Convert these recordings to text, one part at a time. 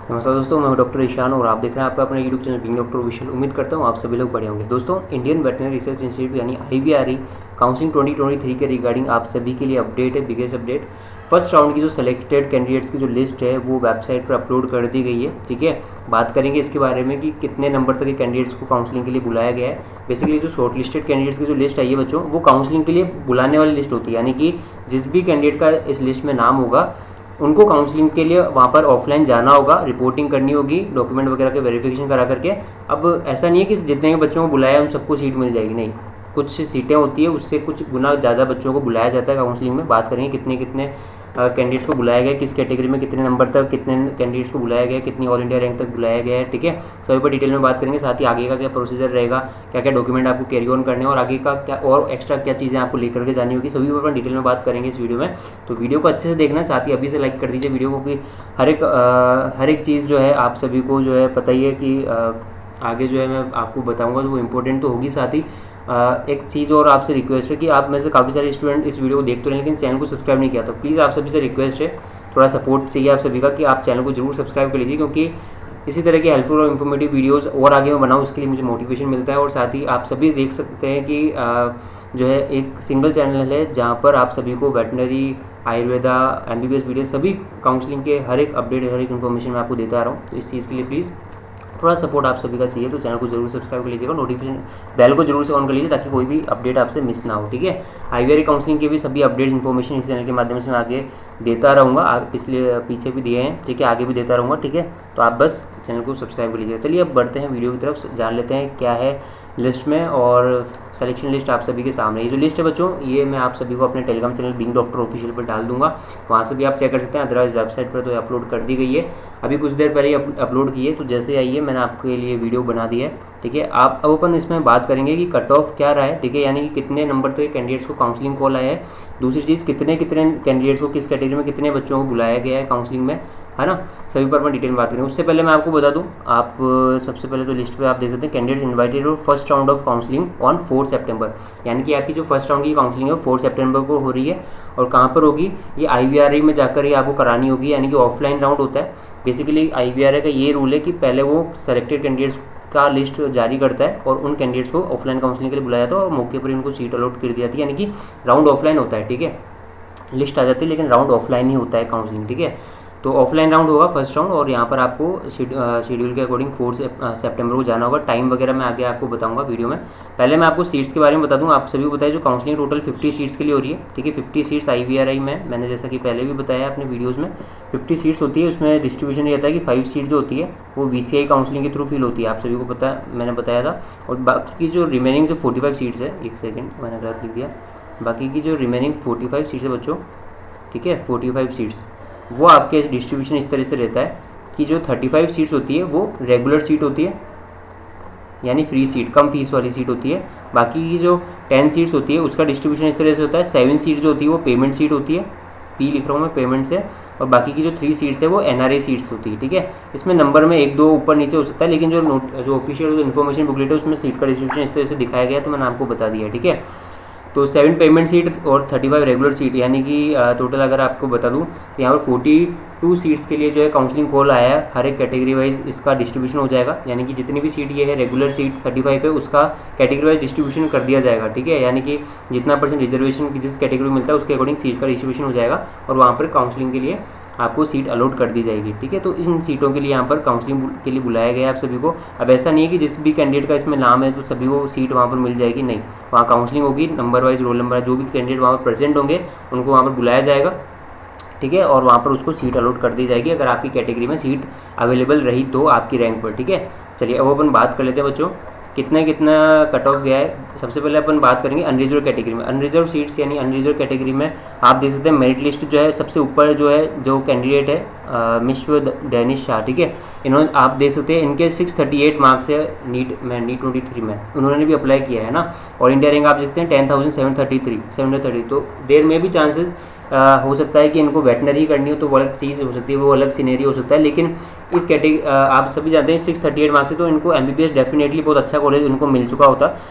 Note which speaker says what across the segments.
Speaker 1: नमस्कार दोस्तों, मैं डॉक्टर ईशान और आप देख रहे हैं आपका अपना YouTube channel being doctor official. उम्मीद करता हूँ आप सभी लोग बढ़िया होंगे। दोस्तों, इंडियन वेटनरी रिसर्च इंस्टीट्यूट यानी IVRE काउंसलिंग 2023 के रिगार्डिंग आप सभी के लिए अपडेट है, बिगेस्ट अपडेट। फर्स्ट राउंड की जो सेलेक्टेड कैंडिडेट्स की जो लिस्ट है वो वेबसाइट पर अपलोड कर दी गई है। ठीक है, बात करेंगे इसके बारे में कि कितने नंबर तक के कैंडिडेट्स को काउंसलिंग के लिए बुलाया गया है। बेसिकली जो शॉर्ट लिस्टेड कैंडिडेट्स की जो लिस्ट आई है बच्चों, वो काउंसलिंग के लिए बुलाने वाली लिस्ट होती है, यानी कि जिस भी कैंडिडेट का इस लिस्ट में नाम होगा उनको काउंसलिंग के लिए वहाँ पर ऑफलाइन जाना होगा, रिपोर्टिंग करनी होगी, डॉक्यूमेंट वगैरह के वेरिफिकेशन करा करके। अब ऐसा नहीं है कि जितने भी बच्चों को बुलाया उन सबको सीट मिल जाएगी, नहीं। कुछ सीटें होती है उससे कुछ गुना ज़्यादा बच्चों को बुलाया जाता है काउंसलिंग में। बात करेंगे कितने कितने कैंडिडेट्स को बुलाया गया, किस कैटेगरी में कितने नंबर तक कितने कैंडिडेट्स को बुलाया गया, कितनी ऑल इंडिया रैंक तक बुलाया गया है। ठीक है, सभी पर डिटेल में बात करेंगे। साथ ही आगे का क्या प्रोसीजर रहेगा, क्या क्या डॉक्यूमेंट आपको कैरी ऑन करने हैं और आगे का क्या और एक्स्ट्रा क्या चीज़ें आपको लेकर के जानी होगी, सभी पर डिटेल में बात करेंगे इस वीडियो में। तो वीडियो को अच्छे से देखना, साथ ही अभी से लाइक कर दीजिए वीडियो को, कि हर एक चीज़ जो है आप सभी को जो है पता ही है कि आगे जो है मैं आपको बताऊंगा तो वो इम्पोर्टेंट तो होगी। साथ ही एक चीज़ और आपसे रिक्वेस्ट है कि आप में से काफ़ी सारे स्टूडेंट इस वीडियो को देख तो रहे हैं लेकिन चैनल को सब्सक्राइब नहीं किया, तो प्लीज़ आप सभी से रिक्वेस्ट है, थोड़ा सपोर्ट चाहिए आप सभी का कि आप चैनल को जरूर सब्सक्राइब कर लीजिए, क्योंकि इसी तरह की हेल्पफुल और इन्फॉर्मेटिव वीडियोस और आगे मैं बनाऊँ उसके लिए मुझे मोटिवेशन मिलता है। और साथ ही आप सभी देख सकते हैं कि जो है एक सिंगल चैनल है जहाँ पर आप सभी को वेटनरी, आयुर्वेदा, MBBS वीडियो सभी काउंसलिंग के हर एक अपडेट, हर एक इन्फॉर्मेशन मैं आपको देता आ रहा हूँ। तो इस चीज़ के लिए प्लीज़ थोड़ा सपोर्ट आप सभी का चाहिए, तो चैनल को जरूर सब्सक्राइब कर लीजिएगा, नोटिफिकेशन बेल को जरूर से ऑन कर लीजिए ताकि कोई भी अपडेट आपसे मिस ना हो। ठीक है, IVRE काउंसलिंग के भी सभी अपडेट इन्फॉर्मेशन इस चैनल के माध्यम से मैं आगे देता रहूँगा, पीछे भी दिए हैं। ठीक है, आगे भी देता रहूँगा। ठीक है, तो आप बस चैनल को सब्सक्राइब कर लीजिएगा। चलिए अब बढ़ते हैं वीडियो की तरफ, जान लेते हैं क्या है लिस्ट में। और सिलेक्शन लिस्ट आप सभी के सामने, ये जो लिस्ट है बच्चों ये मैं आप सभी को अपने Telegram channel being doctor official पर डाल दूंगा, वहाँ से भी आप चेक कर सकते हैं। अदरवाइज वेबसाइट पर तो अपलोड कर दी गई है, अभी कुछ देर पहले ही अपलोड की है, तो जैसे आई है मैंने आपके लिए वीडियो बना दी है। ठीक है, आप अब अपन इसमें बात करेंगे कि कट ऑफ क्या रहा है। ठीक है, यानी कि कितने नंबर तक कैंडिडेट्स को काउंसलिंग कॉल आया है। दूसरी चीज़, कितने कितने कैंडिडेट्स को किस कैटेगरी में कितने बच्चों को बुलाया गया है काउंसलिंग में, है ना, सभी पर मैं डिटेल में बात करेंगे। उससे पहले मैं आपको बता दूं, आप सबसे पहले तो लिस्ट पे आप देख सकते हैं candidate invited for first round of counselling on 4 सितंबर, यानी कि आपकी जो फर्स्ट राउंड की काउंसलिंग है 4 सितंबर को हो रही है। और कहाँ पर होगी, ये IVRE में जाकर ही आपको करानी होगी, यानी कि ऑफलाइन राउंड होता है। बेसिकली IVRE का ये रूल है कि पहले वो सेलेक्टेड कैंडिडेट्स का लिस्ट जारी करता है और उन कैंडिडेट्स को ऑफलाइन काउंसलिंग के लिए बुलाया जाता है और मौके पर ही उनको सीट अलॉट कर दी जाती है, यानी कि राउंड ऑफलाइन होता है। ठीक है, लिस्ट आ जाती है लेकिन राउंड ऑफलाइन ही होता है काउंसलिंग। ठीक है, तो ऑफलाइन राउंड होगा फर्स्ट राउंड, और यहाँ पर आपको शेड्यूल के अकॉर्डिंग 4 सितंबर को जाना होगा। टाइम वगैरह मैं आगे आपको बताऊंगा वीडियो में। पहले मैं आपको सीट्स के बारे में बता दूँ, आप सभी को बताया जो काउंसलिंग टोटल 50 सीट्स के लिए हो रही है। ठीक है, 50 सीट्स IVRE में, मैंने जैसा कि पहले भी बताया अपने वीडियोज़ में 50 सीट्स होती है। उसमें डिस्ट्रीब्यूशन ये रहता है कि 5 सीट जो होती है वो VCI काउंसलिंग के थ्रू फिल होती है, आप सभी को पता है, मैंने बताया था। और बाकी की जो रिमेनिंग जो 45 सीट्स है, एक सेकेंड मैंने गलत लिख दिया, बाकी की जो रिमेनिंग 45 सीट्स है बच्चों, ठीक है 45 सीट्स, वो आपके डिस्ट्रीब्यूशन इस तरह से रहता है कि जो 35 सीट्स होती है वो रेगुलर सीट होती है, यानी फ्री सीट, कम फीस वाली सीट होती है। बाकी की जो 10 सीट्स होती है उसका डिस्ट्रीब्यूशन इस तरह से होता है। 7 सीट जो होती है वो पेमेंट सीट होती है, P लिख रहा हूँ मैं पेमेंट से, और बाकी की जो 3 सीट्स है वो NRI सीट्स होती है। ठीक है, इसमें नंबर में 1-2 ऊपर नीचे हो सकता है, लेकिन जो ऑफिशियल इन्फॉर्मेशन बुकलेट है उसमें सीट का डिस्ट्रीब्यूशन इस तरह से दिखाया गया, तो मैंने आपको बता दिया। ठीक है, तो 7 पेमेंट सीट और 35 रेगुलर सीट, यानी कि टोटल अगर आपको बता दूं तो यहाँ पर 42 सीट्स के लिए जो है काउंसलिंग कॉल आया है। हर एक कैटेगरी वाइज इसका डिस्ट्रीब्यूशन हो जाएगा, यानी कि जितनी भी सीट ये है रेगुलर सीट 35 है उसका कैटेगरी वाइज डिस्ट्रीब्यूशन कर दिया जाएगा। ठीक है, यानी कि जितना % रिजर्वेशन जिस कैटेगरी में मिलता है उसके अकॉर्डिंग सीट का डिस्ट्रीब्यूशन हो जाएगा और वहाँ पर काउंसलिंग के लिए आपको सीट अलॉट कर दी जाएगी। ठीक है, तो इन सीटों के लिए यहाँ पर काउंसलिंग के लिए बुलाया गया है आप सभी को। अब ऐसा नहीं है कि जिस भी कैंडिडेट का इसमें नाम है तो सभी को सीट वहाँ पर मिल जाएगी, नहीं, वहाँ काउंसलिंग होगी, नंबर वाइज रोल नंबर, जो भी कैंडिडेट वहाँ पर प्रेजेंट होंगे उनको वहाँ पर बुलाया जाएगा। ठीक है, और वहाँ पर उसको सीट अलॉट कर दी जाएगी अगर आपकी कैटेगरी में सीट अवेलेबल रही तो आपकी रैंक पर। ठीक है, चलिए अब अपन बात कर लेते हैं बच्चों कितना कितना कट ऑफ गया है। सबसे पहले अपन बात करेंगे अनरिजर्व कैटेगरी में। अनरिजर्व सीट्स यानी अनरिजर्व कैटेगरी में आप देख सकते हैं मेरिट लिस्ट जो है सबसे ऊपर जो है जो कैंडिडेट है मिश्व डैनिश शाह। ठीक है, इन्होंने आप देख सकते हैं इनके 638 मार्क्स है नीट 23 में, उन्होंने भी अप्लाई किया है ना। और इंडिया रैंक आप देखते हैं 10,730, तो देर में भी चांसेस हो सकता है कि इनको वेटनरी करनी हो तो वो अलग चीज़ हो सकती है, वो अलग सिनेरी हो सकता है। लेकिन इस कैटेगरी आप सभी जानते हैं 638 मार्क्स से तो इनको MBBS डेफिनेटली बहुत अच्छा कॉलेज उनको मिल चुका होता,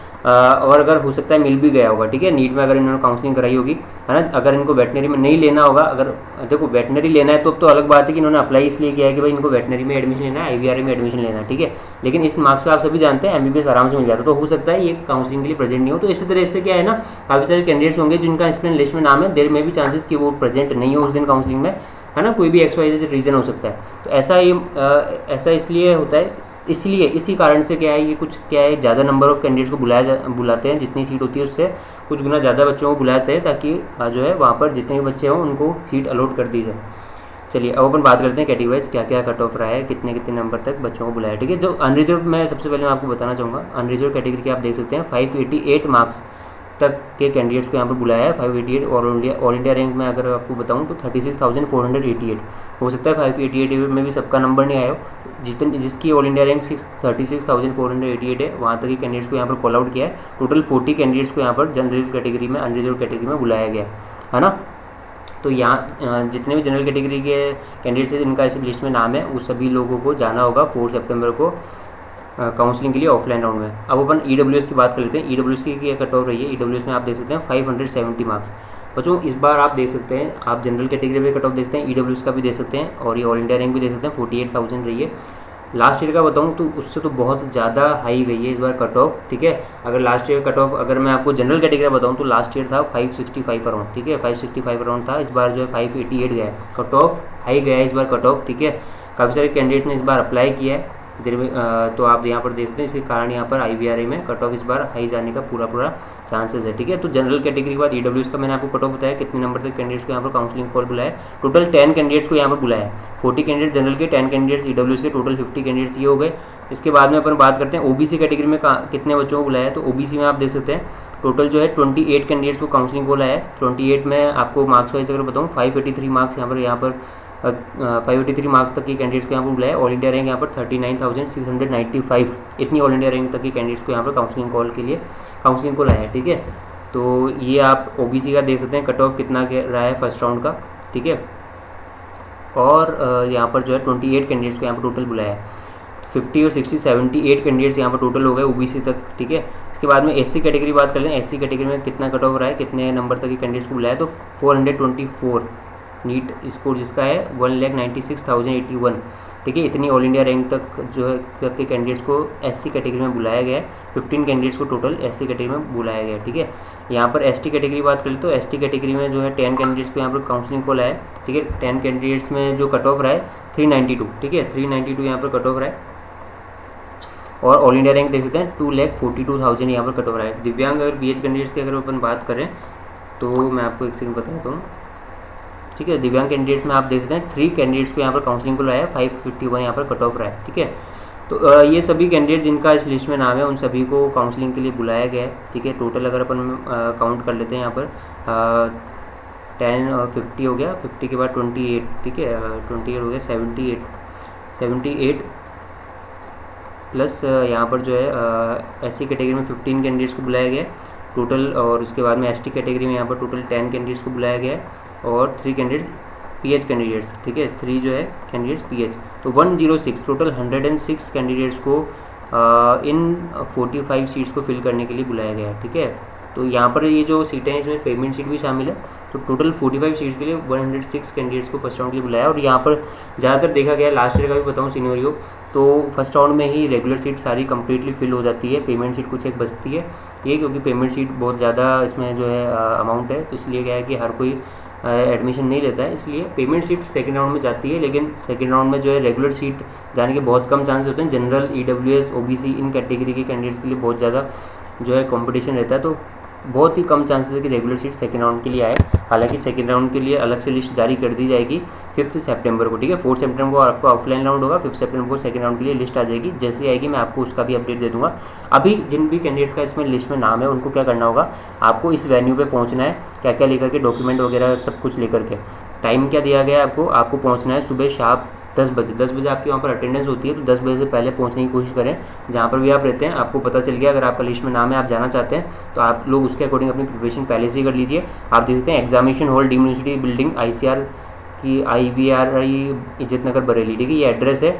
Speaker 1: और अगर हो सकता है मिल भी गया होगा, ठीक है, नीट में अगर इन्होंने काउंसलिंग कराई होगी, है ना। अगर इनको वेटनरी में नहीं लेना होगा, अगर देखो वेटनरी लेना है तो अलग बात है कि इन्होंने अप्लाई इसलिए किया है कि भाई इनको वेटनरी में एडमिशन लेना है, IVRA में एडमिशन लेना है, ठीक है। लेकिन इस मार्क्स पे आप सभी जानते हैं MBBS आराम से मिल जाता है, तो हो सकता है ये काउंसलिंग के लिए प्रेजेंट नहीं हो। तो इसी तरह से क्या है ना, काफ़ी सारे कैंडिडेट्स होंगे जिनका इसमें लिस्ट में नाम है, देर में भी चांसेस कि वो प्रेजेंट नहीं हो उस दिन काउंसलिंग में, है ना। कोई भी XYZ रीज़न हो सकता है। तो ऐसा इसलिए होता है, इसलिए इसी कारण से क्या है, ये कुछ क्या है, ज़्यादा नंबर ऑफ़ कैंडिडेट्स को बुलाते हैं, जितनी सीट होती है उससे कुछ गुना ज़्यादा बच्चों को बुलाते हैं, ताकि जो है वहाँ पर जितने भी बच्चे हों उनको सीट अलॉट कर दी जाए। चलिए अब अपन बात करते हैं कैटेगरी वाइज क्या क्या कट ऑफ रहा है, कितने कितने नंबर तक बच्चों को बुलाया, ठीक है। जो अनरिजर्व, मैं सबसे पहले मैं आपको बताना चाहूँगा, अनरिजर्व कैटेगरी के आप देख सकते हैं 588 मार्क्स तक के कैंडिडेट्स को यहाँ पर बुलाया है। 588 और ऑल इंडिया रैंक में अगर आपको बताऊँ तो 36,488 हो सकता है 588 में भी सबका नंबर नहीं आया हो। जिसकी ऑल इंडिया रैंक 36,488 है, वहाँ तक के कैंडिडेट्स को यहाँ पर कॉल आउट किया है। टोटल 40 कैंडिडेट्स को यहाँ पर जनरल कैटेगरी में, अनरिजर्व कैटेगरी में बुलाया गया है ना। तो यहाँ जितने भी जनरल कैटेगरी के कैंडिडेट्स हैं जिनका इस लिस्ट में नाम है, वो सभी लोगों को जाना होगा 4 सितंबर को काउंसलिंग के लिए ऑफलाइन राउंड में। अब अपन EWS की बात कर लेते हैं। EWS की क्या कट ऑफ रही है, EWS में आप देख सकते हैं 570 मार्क्स। बच्चों इस बार आप देख सकते हैं, आप जनरल कैटेगरी पे कट ऑफ देखते हैं, EWS का भी देख सकते हैं, और ये ऑल इंडिया रैंक भी देख सकते हैं 48,000 रही है। लास्ट ईयर का बताऊं तो उससे तो बहुत ज़्यादा हाई गई है इस बार कट ऑफ, ठीक है। अगर लास्ट ईयर कट ऑफ, अगर मैं आपको जनरल कैटेगरी बताऊं तो लास्ट ईयर था 565 अराउंड, ठीक है, 565 अराउंड था। इस बार जो है 588 गया है, कट ऑफ हाई गया है इस बार कट ऑफ, ठीक है। काफ़ी सारे कैंडिडेट्स ने इस बार अप्लाई किया है तो आप यहाँ पर देखते हैं, इसके कारण यहाँ पर IVRA में कट ऑफ इस बार हाई जाने का पूरा चांसेस है, ठीक है। तो जनरल कैटेगरी के बाद EWS का मैंने आपको कट ऑफ बताया, कितने नंबर तक कैंडिडेट्स को यहाँ पर काउंसलिंग कॉल बुलाया। टोटल 10 कैंडिडेट्स को यहाँ पर बुलाया, 40 कैंडिडेट जनरल के, 10 कैंडिडेट्स EWS के, टोटल 50 कैंडिडेट्स ये हो गए। इसके बाद में अपन बात करते हैं OBC कैटेगरी में कितने बच्चों को बुलाया। तो OBC में आप देख सकते हैं टोटल जो है 28 कैंडिडेट्स को काउंसलिंग कॉल आया है। 28 में आपको मार्क्स वाइज अगर बताऊँ 583 मार्क्स यहाँ पर 583 मार्क्स तक के कैंडिडेट्स को यहाँ पर बुलाया। ऑल इंडिया रैंक यहाँ पर 39,695, इतनी ऑल इंडिया रैंक तक के कैंडिडेट्स को यहाँ पर काउंसलिंग कॉल के लिए काउंसलिंग कॉल आया है, ठीक है। तो ये आप OBC का देख सकते हैं कट ऑफ कितना रहा है फर्स्ट राउंड का, ठीक है। और यहाँ पर जो है 28 कैंडिडेट्स को यहाँ पर टोटल बुलाया है। 50 और 60 78 कैंडिडेट्स यहाँ पर टोटल हो गए OBC तक, ठीक है। इसके बाद में SC कैटेगरी बात कर लें, SC कैटेगरी में कितना कट ऑफ रहा है, कितने नंबर तक के कैंडिडेट्स को बुलाया। तो 424 नीट स्कोर जिसका है 1,96,081, ठीक है। इतनी ऑल इंडिया रैंक तक जो है तक के कैंडिडेट्स को SC कैटेगरी में बुलाया गया है। 15 कैंडिडेट्स को टोटल SC कैटेगरी में बुलाया गया है, ठीक है। यहाँ पर ST कैटेगरी बात करें तो ST कैटेगरी में जो है 10 कैंडिडेट्स को यहाँ पर काउंसलिंग कॉल आया है, ठीक है। 10 कैंडिडेट्स में जो कट ऑफ रहा है 392, ठीक है, 392 यहाँ पर कट ऑफ रहा है। और ऑल इंडिया रैंक देख सकते हैं 2,42,000 यहाँ पर कट ऑफ रहा है। दिव्यांग अगर BH कैंडिडेट्स की अगर अपन बात करें तो मैं आपको एक सेकंड बताता हूँ, ठीक है। दिव्यांग कैंडिडेट्स में आप देख सकते हैं 3 कैंडिडेट्स को यहाँ पर काउंसलिंग को लाया है, 551 यहाँ पर कट ऑफ रहा है, ठीक है। तो ये सभी कैंडिडेट जिनका इस लिस्ट में नाम है उन सभी को काउंसलिंग के लिए बुलाया गया है, ठीक है। टोटल अगर अपन काउंट कर लेते हैं यहाँ पर 10 और 50 हो गया, 50 के बाद 28, ठीक है, 28 हो गया 78 प्लस यहाँ पर जो है SC कैटेगरी में 15 कैंडिडेट्स को बुलाया गया है टोटल। और उसके बाद में ST कैटेगरी में यहाँ पर टोटल 10 कैंडिडेट्स को बुलाया गया है और 3 कैंडिडेट्स PH कैंडिडेट्स, ठीक है, 3 जो है कैंडिडेट्स PH। तो 106 टोटल 106 कैंडिडेट्स को इन 45 सीट्स को फिल करने के लिए बुलाया गया है, ठीक है। तो यहाँ पर ये जो सीटें हैं इसमें पेमेंट सीट भी शामिल है। तो टोटल 45 सीट्स के लिए 106 कैंडिडेट्स को फर्स्ट राउंड के लिए बुलाया। और यहाँ पर ज़्यादातर देखा गया, लास्ट ईयर का भी बताऊँ सीनियरियो, तो फर्स्ट राउंड में ही रेगुलर सीट सारी कंप्लीटली फिल हो जाती है, पेमेंट सीट कुछ एक बचती है। ये क्योंकि पेमेंट सीट बहुत ज़्यादा इसमें जो है अमाउंट है, तो इसलिए क्या है कि हर कोई एडमिशन नहीं लेता है, इसलिए पेमेंट सीट सेकंड राउंड में जाती है। लेकिन सेकंड राउंड में जो है रेगुलर सीट जाने के बहुत कम चांसेस होते हैं। जनरल, EWS, OBC इन कैटेगरी के कैंडिडेट्स के लिए बहुत ज़्यादा जो है कंपटीशन रहता है, तो बहुत ही कम चांसेस है कि रेगुलर सीट सेकंड राउंड के लिए आए। हालांकि सेकंड राउंड के लिए अलग से लिस्ट जारी कर दी जाएगी 5 सितंबर को, ठीक है। 4 सितंबर को आपको ऑफलाइन राउंड होगा, 5 सितंबर को सेकंड राउंड के लिए लिस्ट आ जाएगी। जैसे आएगी मैं आपको उसका भी अपडेट दे दूंगा। अभी जिन भी कैंडिडेट्स का इसमें लिस्ट में नाम है उनको क्या करना होगा, आपको इस वेन्यू पे पहुंचना है, क्या क्या लेकर के, डॉक्यूमेंट वगैरह सब कुछ लेकर के। टाइम क्या दिया गया है आपको पहुँचना है सुबह शार्प 10 बजे आपकी वहाँ पर अटेंडेंस होती है, तो 10 बजे से पहले पहुँचने की कोशिश करें। जहाँ पर भी आप रहते हैं आपको पता चल गया, अगर आपका लिस्ट में नाम है, आप जाना चाहते हैं तो आप लोग उसके अकॉर्डिंग अपनी प्रिपरेशन पहले से ही कर लीजिए। आप देख सकते हैं examination hall, deemed university building, ICR की IVRI इज्जत नगर बरेली, ठीक है, ये एड्रेस है।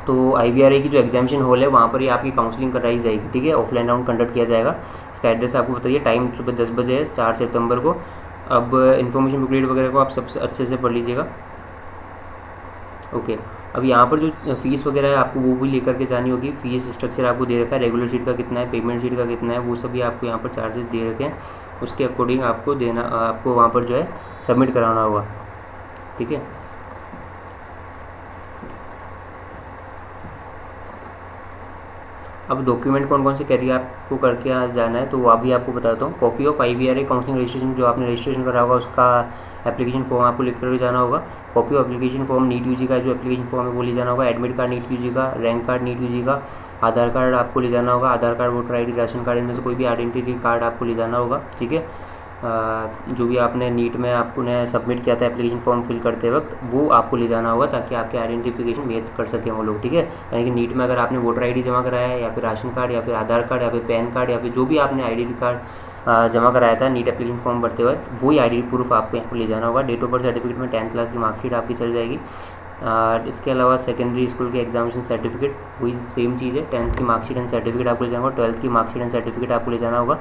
Speaker 1: तो IVRI की जो एग्जामिनेशन हॉल है वहाँ पर ही आपकी काउंसलिंग कराई जाएगी, ठीक है, ऑफलाइन राउंड कंडक्ट किया जाएगा। इसका एड्रेस आपको बताइए, टाइम सुबह 10 बजे है 4 सितंबर को। अब इन्फॉर्मेशन बुकलेट वगैरह को आप सबसे अच्छे से पढ़ लीजिएगा। ओके, अब यहाँ पर जो फीस वगैरह है आपको वो भी लेकर के जानी होगी। फीस स्ट्रक्चर आपको दे रखा है, रेगुलर सीट का कितना है, पेमेंट सीट का कितना है, वो सभी आपको यहाँ पर चार्जेस दे रखे हैं। उसके अकॉर्डिंग आपको देना, आपको वहाँ पर जो है सबमिट कराना होगा, ठीक है। अब डॉक्यूमेंट कौन कौन से कैरी आपको करके जाना है तो वो भी आपको बताता हूँ। Copy of IVRI counselling registration, जो आपने रजिस्ट्रेशन करा होगा उसका एप्लीकेशन फॉर्म आपको लिख कर जाना होगा। Copy of application form, NEET UG का जो एप्लीकेशन फॉर्म है वो ले जाना होगा। एडमिट कार्ड नीट यूजी का, रैंक कार्ड नीट यूजी का, आधार कार्ड आपको ले जाना होगा। Aadhaar card, voter ID, ration card, इनमें से कोई भी आइडेंटिटी कार्ड आपको ले जाना होगा, ठीक है। जो भी आपने नीट में आपने सबमिट किया था एप्लीकेशन फॉर्म फिल करते वक्त, वो आपको ले जाना होगा ताकि आपके आइडेंटिफिकेशन मैच कर सकें वो लोग, ठीक है। यानी कि नीट में अगर आपने वोटर ID जमा कराया है, या फिर राशन कार्ड, या फिर आधार कार्ड, या फिर पैन कार्ड, या फिर जो भी आपने ID कार्ड जमा कराया था नीट एप्लीकेशन फॉर्म भरते वक्त, वही ID प्रूफ आपको यहाँ पर ले जाना होगा। डेट ऑफ बर्थ सर्टिफिकेट में 10th क्लास की मार्कशीट आपकी चल जाएगी। इसके अलावा सेकेंडरी स्कूल के एग्जामिनेशन सर्टिफिकेट, वही सेम चीज़ है, 10th की मार्कशीट एंड सर्टिफिकेट आपको ले जाना होगा। 12th की मार्कशीट एंड सर्टिफिकेट आपको ले जाना होगा,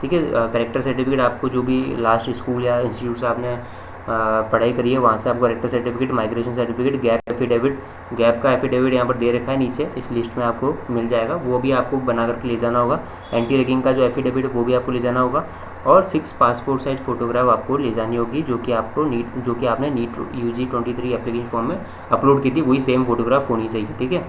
Speaker 1: ठीक है। करेक्टर सर्टिफिकेट आपको जो भी लास्ट स्कूल या इंस्टीट्यूट से आपने पढ़ाई करी है वहाँ से आपको character certificate, migration certificate, gap affidavit, gap का एफिडेविट यहाँ पर दे रखा है नीचे इस लिस्ट में आपको मिल जाएगा, वो भी आपको बना करके ले जाना होगा। एंटी रैगिंग का जो एफिडेविट है वो भी आपको ले जाना होगा। और 6 पासपोर्ट साइज फोटोग्राफ आपको ले जानी होगी, जो कि आपने नीट UG 23 एप्लीकेशन फॉर्म में अपलोड की थी, वही सेम फोटोग्राफ होनी चाहिए, ठीक है।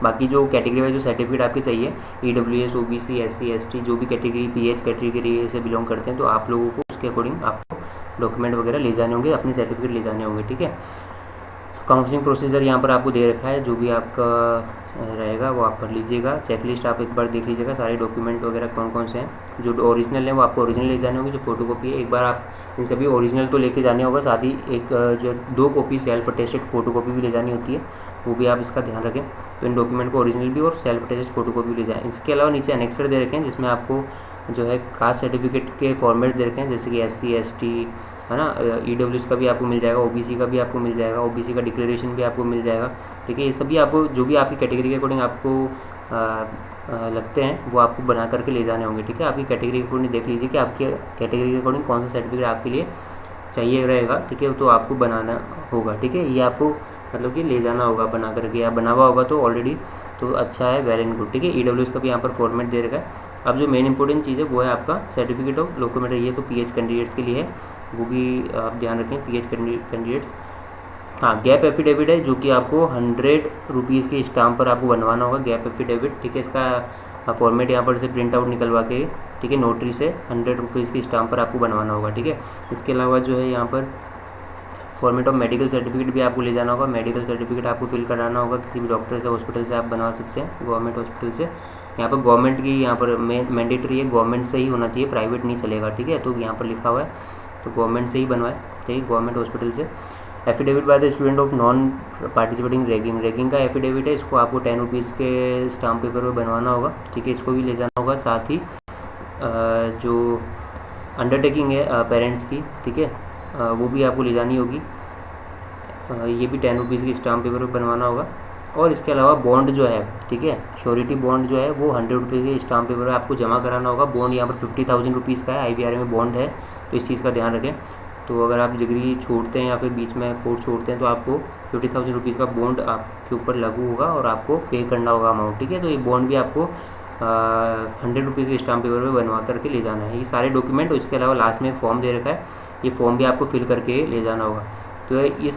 Speaker 1: बाकी जो कैटेगरी वाइज जो सर्टिफिकेट आपके चाहिए, EWS, OBC, SC, ST, जो भी कैटेगरी, PH कैटेगरी से बिलोंग करते हैं, तो आप लोगों को उसके अकॉर्डिंग आपको डॉक्यूमेंट वगैरह ले जाने होंगे, अपने सर्टिफिकेट ले जाने होंगे, ठीक है। काउंसलिंग प्रोसीजर यहाँ पर आपको दे रखा है, जो भी आपका रहेगा वो आप पढ़ लीजिएगा। चेकलिस्ट आप एक बार देख लीजिएगा, सारे डॉक्यूमेंट वगैरह कौन कौन से हैं। जो ओरिजिनल है वो आपको ओरिजिनल ले जाने होंगे, जो फोटोकॉपी है एक बार आप इन सभी ओरिजिनल तो लेके जाने होगा, साथ ही एक जो 2 कॉपी सेल्फ अटेस्टेड फोटोकॉपी भी ले जानी होती है, वो भी आप इसका ध्यान रखें। तो इन डॉक्यूमेंट को ओरिजिनल भी और सेल्फ अटेस्टेड फोटोकॉपी ले जाएँ। इसके अलावा नीचे एनेक्सर दे रखे हैं, जिसमें आपको जो है कास्ट सर्टिफिकेट के फॉर्मेट दे रखे हैं, जैसे कि SC ST है ना, EWS का भी आपको मिल जाएगा, OBC का भी आपको मिल जाएगा, OBC का डिक्लेरेशन भी आपको मिल जाएगा, ठीक है। ये सभी आपको जो भी आपकी कैटेगरी के अकॉर्डिंग आपको लगते हैं वो आपको बना करके ले जाने होंगे, ठीक है। आपकी कैटेगरी के अकॉर्डिंग देख लीजिए कि आपकी कैटेगरी के अकॉर्डिंग कौन सा सर्टिफिकेट आपके लिए चाहिए रहेगा, ठीक है, तो आपको बनाना होगा, ठीक है। ये आपको मतलब कि ले जाना होगा बना करके, या बना हुआ होगा तो ऑलरेडी तो अच्छा है, वेल एंड गुड, ठीक है। EWS का भी यहाँ पर फॉर्मेट दे रखा है। अब जो मेन इंपॉर्टेंट चीज़ है वो है आपका सर्टिफिकेट ऑफ डॉक्यूमेंट, ये तो PH कैंडिडेट्स के लिए है, वो भी आप ध्यान रखें, PH कैंडिडेट्स। हाँ, गैप एफिडेविट है, जो कि आपको 100 रुपीज़ के स्टाम्प पर आपको बनवाना होगा, गैप एफिडेविट, ठीक है। इसका फॉर्मेट यहाँ पर से प्रिंट आउट निकलवा के, ठीक है, नोटरी से 100 रुपीज़ के स्टाम्प पर आपको बनवाना होगा, ठीक है। इसके अलावा जो है यहाँ पर फॉर्मेट ऑफ मेडिकल सर्टिफिकेट भी आपको ले जाना होगा। मेडिकल सर्टिफिकेट आपको फिल कराना होगा, किसी भी डॉक्टर से, हॉस्पिटल से आप बनवा सकते हैं, गवर्नमेंट हॉस्पिटल से। यहाँ पर गवर्नमेंट की यहाँ पर मैंडेटरी है, गवर्नमेंट से ही होना चाहिए, प्राइवेट नहीं चलेगा, ठीक है। तो यहाँ पर लिखा हुआ है, तो गवर्नमेंट से ही बनवाए, ठीक है, गवर्नमेंट हॉस्पिटल से। Affidavit by the student of non participating ragging, ragging का एफिडेविट है, इसको आपको 10 रुपीज़ के स्टाम्प पेपर पर बनवाना होगा, ठीक है, इसको भी ले जाना होगा। साथ ही जो अंडरटेकिंग है पेरेंट्स की, ठीक है, वो भी आपको ले जानी होगी, ये भी 10 रुपीज़ की स्टाम्प पेपर पर बनवाना होगा। और इसके अलावा बॉन्ड जो है, ठीक है, श्योरिटी बॉन्ड जो है वो 100 रुपीज़ के स्टाम्प पेपर आपको जमा कराना होगा। बॉन्ड यहाँ पर 50,000 रुपीज़ का है, IVRI में बॉन्ड है, तो इस चीज़ का ध्यान रखें। तो अगर आप डिग्री छोड़ते हैं या फिर बीच में कोर्स छोड़ते हैं तो आपको 50,000 रुपीज़ का बॉन्ड आपके ऊपर लागू होगा और आपको पे करना होगा अमाउंट, ठीक है। तो ये बॉन्ड भी आपको 100 रुपीज़ के स्टाम्प पेपर पर बनवा करके ले जाना है, ये सारे डॉक्यूमेंट। और इसके अलावा लास्ट में एक फॉर्म दे रखा है, ये फॉर्म भी आपको फिल करके ले जाना होगा। तो ये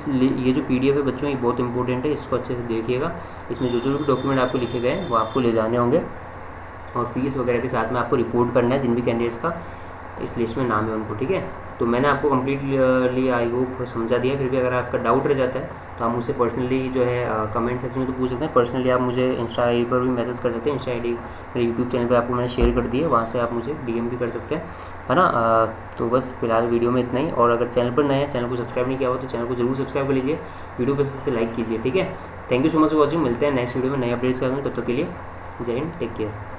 Speaker 1: जो PDF है बच्चों, ये बहुत इंपॉर्टेंट है, इसको अच्छे से देखिएगा। इसमें जो जो भी डॉक्यूमेंट आपको लिखे गए हैं वो आपको ले जाने होंगे, और फीस वगैरह के साथ में आपको रिपोर्ट करना है जिन भी कैंडिडेट्स का इस लिस्ट में नाम है उनको, ठीक है। तो मैंने आपको कम्प्लीटली आई होप समझा दिया। फिर भी अगर आपका डाउट रह जाता है तो आप मुझसे पर्सनली जो है कमेंट सेक्शन में तो पूछ सकते हैं। पर्सनली आप मुझे इंस्टा आई पर भी मैसेज कर सकते हैं। इंस्टा आई मेरे यूट्यूब चैनल पे आपको मैंने शेयर कर दी है, वहाँ से आप मुझे डीएम भी कर सकते हैं, है ना। तो बस फिलहाल वीडियो में इतना ही। और अगर चैनल पर नए हैं, चैनल को सब्सक्राइब नहीं किया हुआ तो चैनल को जरूर सब्सक्राइब कर लीजिए, वीडियो पर से लाइक कीजिए, ठीक है। Thank you so much for watching. मिलते हैं नेक्स्ट वीडियो में नए अपडेट्स के साथ में। तब तक के लिए जय हिंद, टेक केयर।